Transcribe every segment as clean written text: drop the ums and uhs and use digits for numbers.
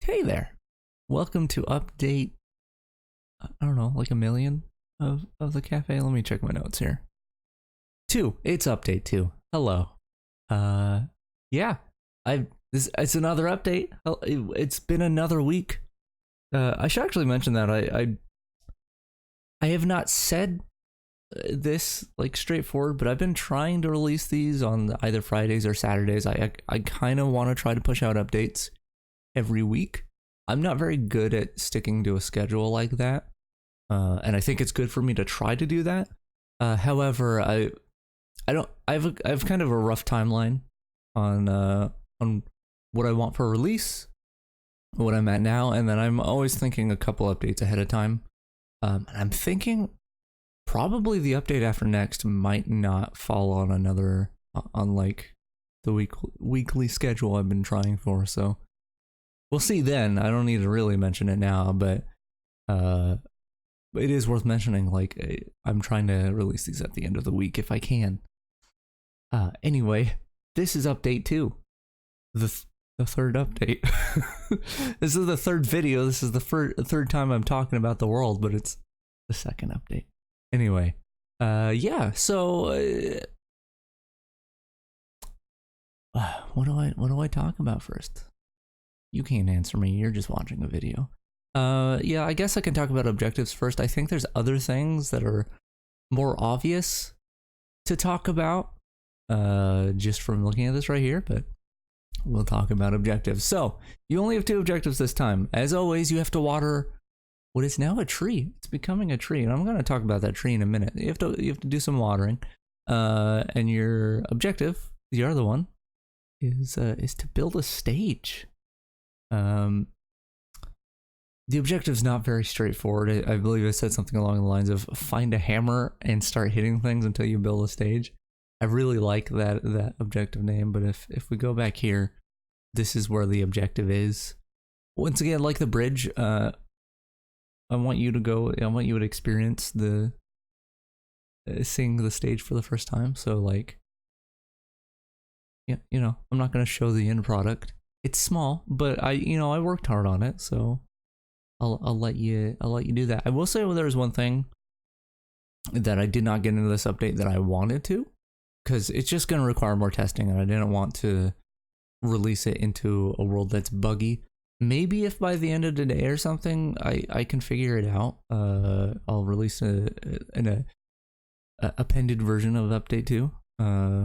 Hey there. Welcome to update, I don't know, like a million of the cafe. Let me check my notes here. 2. It's update 2. Hello. Uh yeah. It's another update. It's been another week. I should actually mention that I have not said this like straightforward, but I've been trying to release these on either Fridays or Saturdays. I kind of want to try to push out updates every week. I'm not very good at sticking to a schedule like that, and I think it's good for me to try to do that. However, I have kind of a rough timeline on what I want for release, what I'm at now, and then I'm always thinking a couple updates ahead of time. And I'm thinking probably the update after next might not fall on another on like the weekly schedule I've been trying for. So we'll see then. I don't need to really mention it now, but it is worth mentioning. Like I'm trying to release these at the end of the week if I can. Anyway, this is update 2. The third update. This is the third video. This is the third time I'm talking about the world, but it's the second update. Anyway, yeah. So, what do I talk about first? You can't answer me. You're just watching a video. Yeah. I guess I can talk about objectives first. I think there's other things that are more obvious to talk about, just from looking at this right here, but we'll talk about objectives. So you only have 2 objectives this time. As always, you have to water what is now a tree. It's becoming a tree, and I'm going to talk about that tree in a minute. You have to do some watering, and your objective, the other one, is to build a stage. The objective's not very straightforward. I believe I said something along the lines of find a hammer and start hitting things until you build a stage. I really like that objective name, but if we go back here, this is where the objective is. Once again, like the bridge, I want you to experience the seeing the stage for the first time. So like, yeah, I'm not gonna show the end product. It's small, but I worked hard on it, so I'll let you do that. I will say, well, there's one thing that I did not get into this update that I wanted to, because it's just going to require more testing, and I didn't want to release it into a world that's buggy. Maybe if by the end of the day or something, I can figure it out. I'll release an appended version of update 2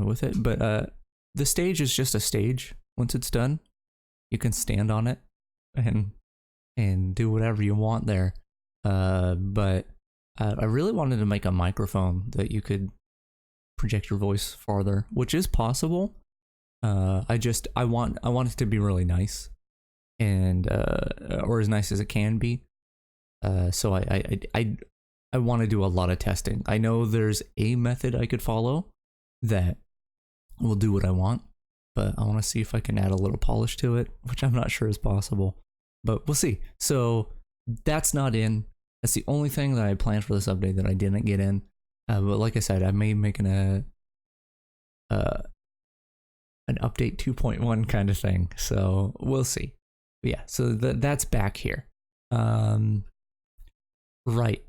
with it. But the stage is just a stage. Once it's done, you can stand on it and do whatever you want there. But I really wanted to make a microphone that you could project your voice farther, which is possible. I want it to be really nice, and or as nice as it can be. So I want to do a lot of testing. I know there's a method I could follow that will do what I want, but I want to see if I can add a little polish to it, which I'm not sure is possible, but we'll see. So that's not in. That's the only thing that I planned for this update that I didn't get in. But like I said, I may be making an update 2.1 kind of thing, so we'll see. But yeah, so that's back here. Right.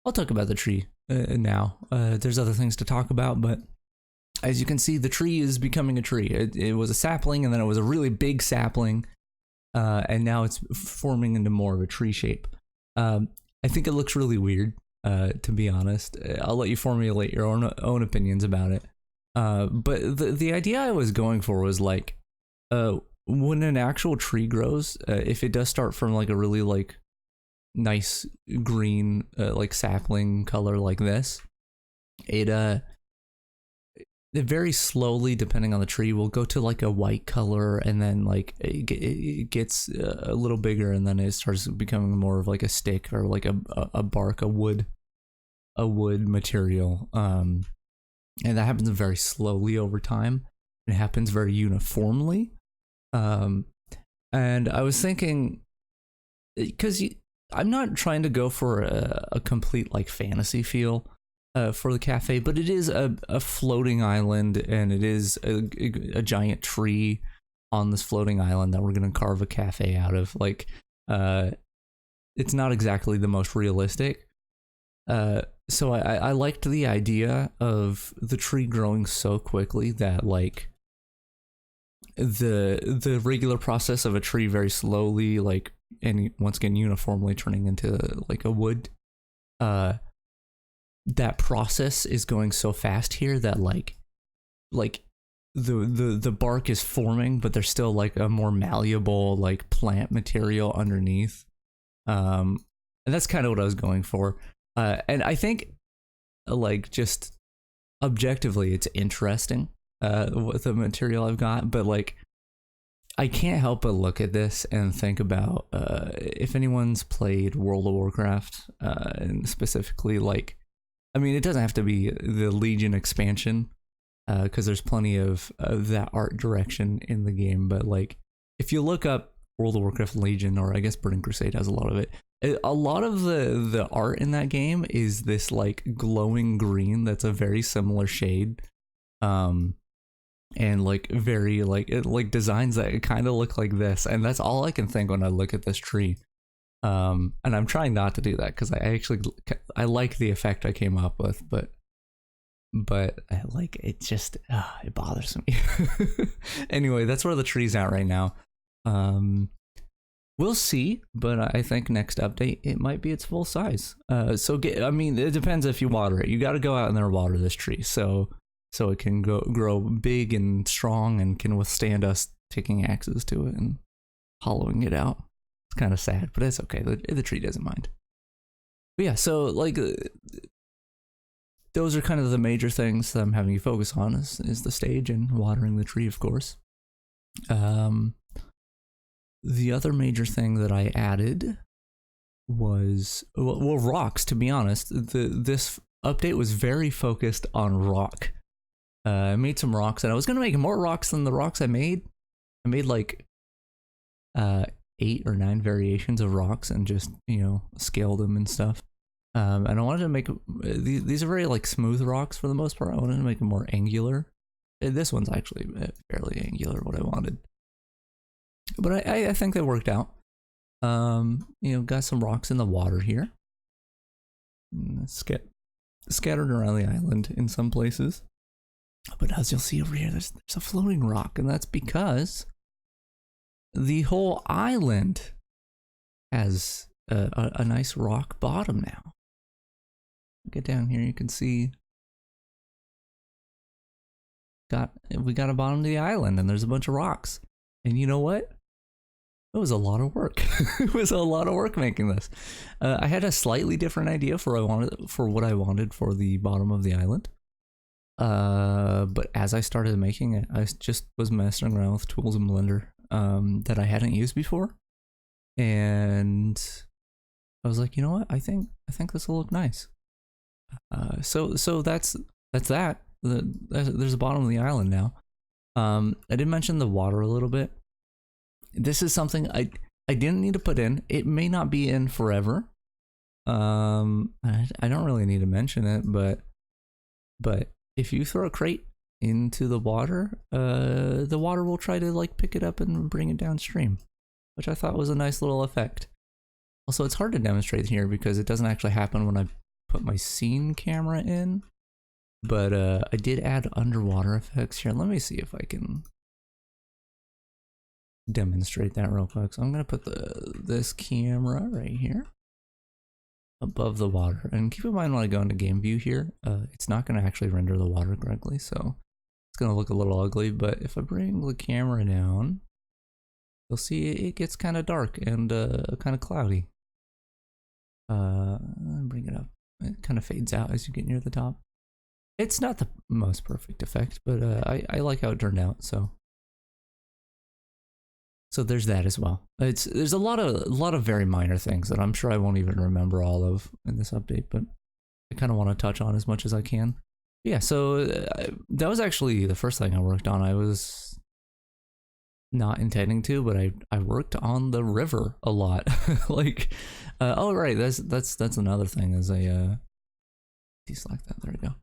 I'll talk about the tree now. There's other things to talk about, but as you can see, the tree is becoming a tree. It was a sapling, and then it was a really big sapling, and now it's forming into more of a tree shape. I think it looks really weird. To be honest, I'll let you formulate your own opinions about it. But the idea I was going for was like, when an actual tree grows, if it does start from like a really like nice green, like sapling color like this, it very slowly, depending on the tree, will go to like a white color, and then like it gets a little bigger, and then it starts becoming more of like a stick or like a bark, a wood material. And that happens very slowly over time. It happens very uniformly. And I was thinking, because I'm not trying to go for a complete like fantasy feel for the cafe, but it is a floating island, and it is a giant tree on this floating island that we're gonna carve a cafe out of. Like, it's not exactly the most realistic. So I liked the idea of the tree growing so quickly that like the regular process of a tree very slowly, like, and once again uniformly turning into like a wood, that process is going so fast here that like the bark is forming, but there's still like a more malleable like plant material underneath. And that's kind of what I was going for. And I think like just objectively it's interesting with the material I've got, but like I can't help but look at this and think about if anyone's played World of Warcraft, and specifically like, I mean, it doesn't have to be the Legion expansion, because there's plenty of that art direction in the game, but like if you look up World of Warcraft Legion, or I guess Burning Crusade has a lot of it, a lot of the art in that game is this like glowing green that's a very similar shade, and like very like it like designs that kind of look like this, and that's all I can think when I look at this tree. And I'm trying not to do that because I like the effect I came up with, but like it just it bothers me. Anyway, that's where the tree's at right now. We'll see, but I think next update it might be its full size. I mean, it depends if you water it. You got to go out and there water this tree, so it can grow big and strong and can withstand us taking axes to it and hollowing it out. It's kind of sad, but it's okay. The tree doesn't mind. But yeah, so like those are kind of the major things that I'm having you focus on is the stage and watering the tree, of course. The other major thing that I added was well rocks. To be honest, this update was very focused on rock. I made some rocks, and I was gonna make more rocks than the rocks I made. I made like 8 or 9 variations of rocks and just, you know, scaled them and stuff. And I wanted to make these are very like smooth rocks for the most part. I wanted to make them more angular. This one's actually fairly angular, what I wanted. But I think that worked out. You know, got some rocks in the water here. Scattered around the island in some places. But as you'll see over here, there's a floating rock, and that's because the whole island has a nice rock bottom now. Get down here, you can see we got a bottom to the island, and there's a bunch of rocks. And you know what? It was a lot of work. It was a lot of work making this. I had a slightly different idea for what I wanted for the bottom of the island. But as I started making it, I just was messing around with tools in Blender that I hadn't used before, and I was like, you know what? I think this will look nice. So that's that. There's a bottom of the island now. I did mention the water a little bit. This is something I didn't need to put in. It may not be in forever. I don't really need to mention it, but if you throw a crate into the water will try to like pick it up and bring it downstream, which I thought was a nice little effect. Also, it's hard to demonstrate here because it doesn't actually happen when I put my scene camera in, but I did add underwater effects here. Let me see if I can demonstrate that real quick. So I'm gonna put this camera right here above the water, and keep in mind when I go into game view here, it's not going to actually render the water correctly, so it's going to look a little ugly. But if I bring the camera down, you'll see it gets kind of dark and kind of cloudy. Bring it up. It kind of fades out as you get near the top. It's not the most perfect effect, but I like how it turned out. So there's that as well. There's a lot of very minor things that I'm sure I won't even remember all of in this update, but I kind of want to touch on as much as I can. Yeah, so that was actually the first thing I worked on. I was not intending to, but I worked on the river a lot. Like, oh right, that's another thing. Is I deselect that. There we go.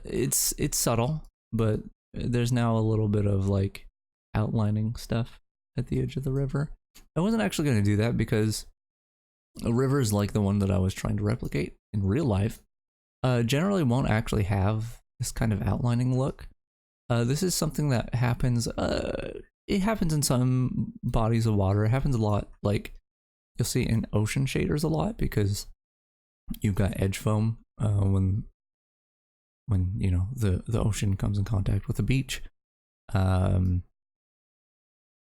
It's subtle, but there's now a little bit of like outlining stuff at the edge of the river. I wasn't actually going to do that because a river is like the one that I was trying to replicate in real life. Generally won't actually have this kind of outlining look. This is something that happens, it happens in some bodies of water. It happens a lot, like you'll see in ocean shaders a lot because you've got edge foam when you know the ocean comes in contact with the beach.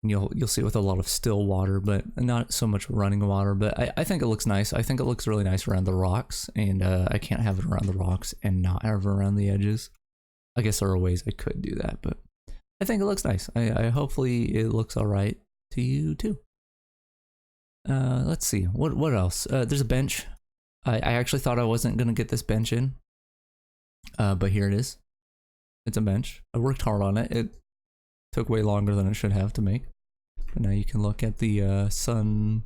You'll see it with a lot of still water, but not so much running water. But I think it looks nice. I think it looks really nice around the rocks, and I can't have it around the rocks and not have it around the edges. I guess there are ways I could do that, but I think it looks nice. I hopefully it looks all right to you too. Let's see what else. There's a bench. I actually thought I wasn't gonna get this bench in, but here it is. It's a bench. I worked hard on it. It took way longer than it should have to make. But now you can look at the sunrise.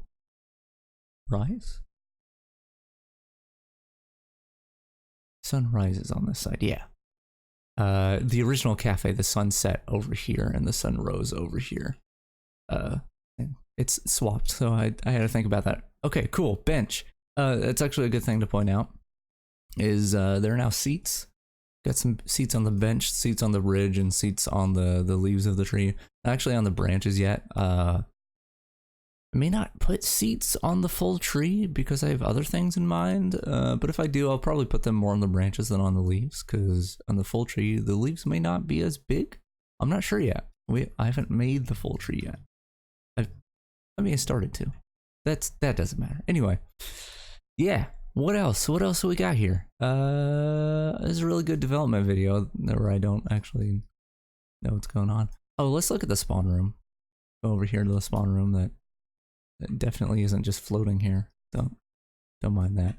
Sunrise is on this side, yeah. The original cafe, the sun set over here and the sun rose over here. It's swapped, so I had to think about that. Okay, cool, bench. It's actually a good thing to point out. Is there are now seats. Got some seats on the bench, seats on the ridge, and seats on the leaves of the tree. Not actually on the branches yet. I may not put seats on the full tree because I have other things in mind. But if I do, I'll probably put them more on the branches than on the leaves, because on the full tree, the leaves may not be as big. I'm not sure yet. I haven't made the full tree yet. I started to. That doesn't matter. Anyway, yeah. What else? What else do we got here? This is a really good development video where I don't actually know what's going on. Oh, let's look at the spawn room. Go over here to the spawn room that definitely isn't just floating here. Don't mind that.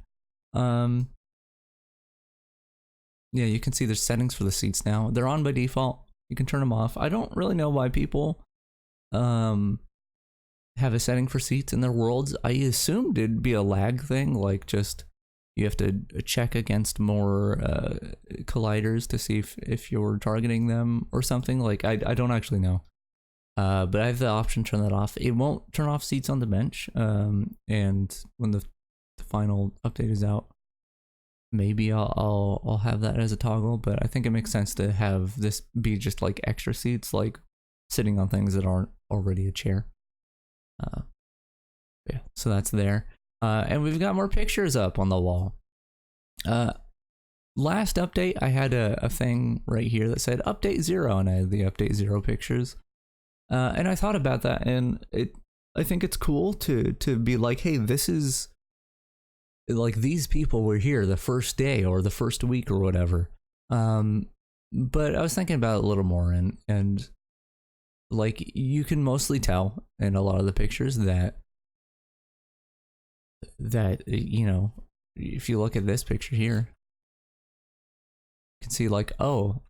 Yeah, you can see there's settings for the seats now. They're on by default. You can turn them off. I don't really know why people have a setting for seats in their worlds. I assumed it'd be a lag thing, like just you have to check against more colliders to see if you're targeting them or something. Like I don't actually know. But I have the option to turn that off. It won't turn off seats on the bench. And when the final update is out, maybe I'll have that as a toggle. But I think it makes sense to have this be just like extra seats, like sitting on things that aren't already a chair. Yeah, so that's there. And we've got more pictures up on the wall. Last update, I had a thing right here that said update 0, and I had the update 0 pictures. And I thought about that, and I think it's cool to be like, hey, this is like these people were here the first day or the first week or whatever. But I was thinking about it a little more, and like you can mostly tell in a lot of the pictures that you know, if you look at this picture here, you can see like, oh,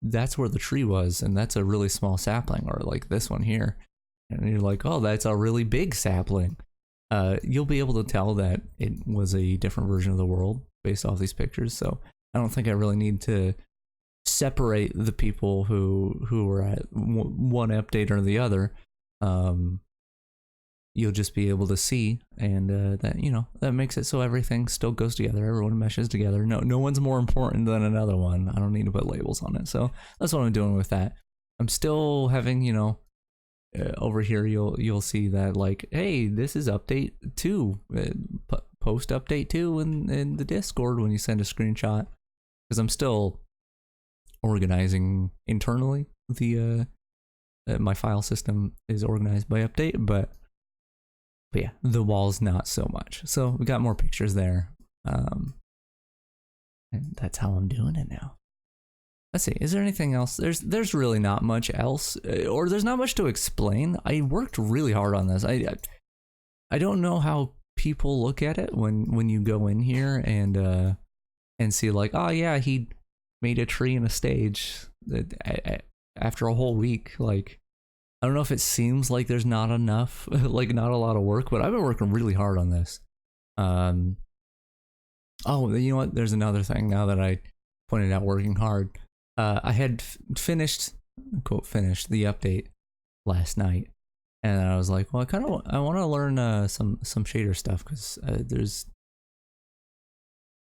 that's where the tree was, and that's a really small sapling, or like this one here, and you're like, oh, that's a really big sapling. You'll be able to tell that it was a different version of the world based off these pictures. So I don't think I really need to separate the people who were at one update or the other. You'll just be able to see, and that, you know, that makes it so everything still goes together. Everyone meshes together. No one's more important than another one. I don't need to put labels on it. So that's what I'm doing with that. I'm still having, you know, over here you'll see that like, hey, this is update 2, post update 2 in the Discord when you send a screenshot, because I'm still organizing internally. The my file system is organized by update, but yeah, the wall's not so much. So we got more pictures there. And that's how I'm doing it now. Let's see, is there anything else? There's really not much else, or there's not much to explain. I worked really hard on this. I don't know how people look at it when you go in here and see like, oh yeah, he made a tree and a stage after a whole week. Like, I don't know if it seems like there's not enough, like not a lot of work, but I've been working really hard on this. Oh, you know what? There's another thing now that I pointed out working hard. I had finished quote finished the update last night, and I was like, well, I want to learn some shader stuff because there's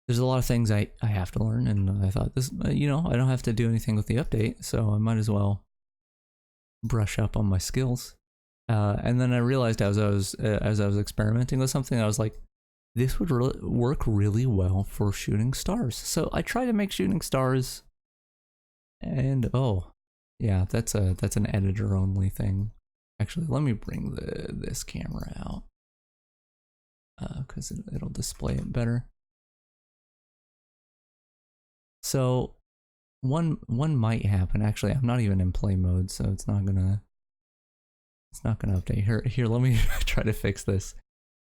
a lot of things I have to learn, and I thought this, you know, I don't have to do anything with the update, so I might as well brush up on my skills. And then I realized as I was experimenting with something, I was like, this would work really well for shooting stars. So I tried to make shooting stars, and oh, yeah, that's an editor only thing. Actually, let me bring this camera out because it'll display it better. So one might happen. Actually, I'm not even in play mode, so it's not gonna update. Here, let me try to fix this.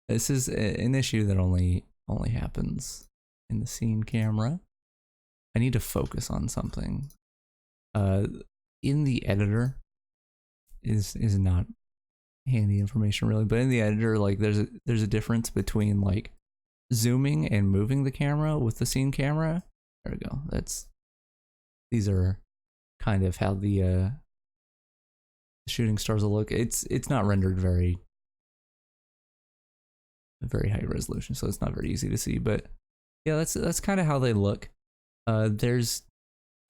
This is an issue that only happens in the scene camera. I need to focus on something. In the editor is not handy information really, but in the editor, like there's a difference between like zooming and moving the camera with the scene camera. There we go. These are kind of how the shooting stars will look. It's not rendered very high resolution, so it's not very easy to see, but yeah, that's kind of how they look. There's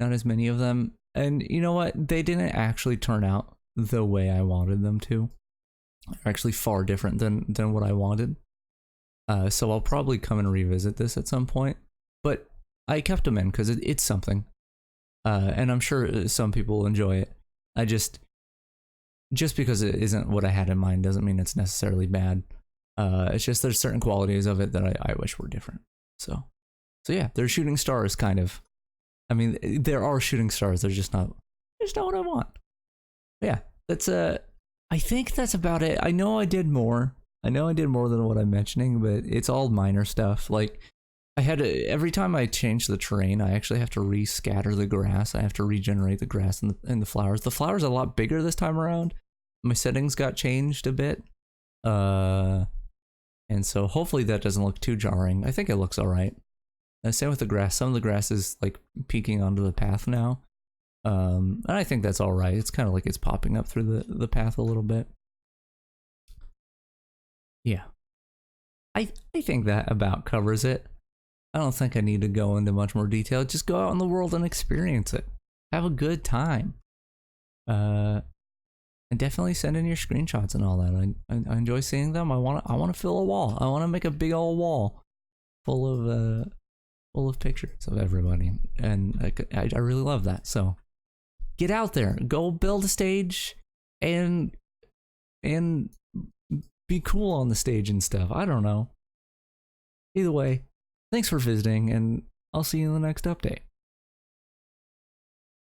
not as many of them, and you know what, they didn't actually turn out the way I wanted them to. They're actually far different than what I wanted. So I'll probably come and revisit this at some point, but I kept them in because it's something, and I'm sure some people will enjoy it. I just because it isn't what I had in mind doesn't mean it's necessarily bad. It's just there's certain qualities of it that I wish were different. So yeah, they're shooting stars, kind of. I mean, there are shooting stars. They're just not what I want. Yeah, that's I think that's about it. I know I did more. I know I did more than what I'm mentioning, but it's all minor stuff. Like I had to, every time I change the terrain, I actually have to rescatter the grass. I have to regenerate the grass and the flowers. The flowers are a lot bigger this time around. My settings got changed a bit. And so hopefully that doesn't look too jarring. I think it looks all right. Same with the grass. Some of the grass is like peeking onto the path now. And I think that's all right. It's kind of like it's popping up through the path a little bit. Yeah. I think that about covers it. I don't think I need to go into much more detail. Just go out in the world and experience it. Have a good time. And definitely send in your screenshots and all that. I enjoy seeing them. I want to fill a wall. I want to make a big old wall full of pictures of everybody, and I really love that. So get out there, go build a stage, and be cool on the stage and stuff. I don't know. Either way, thanks for visiting, and I'll see you in the next update.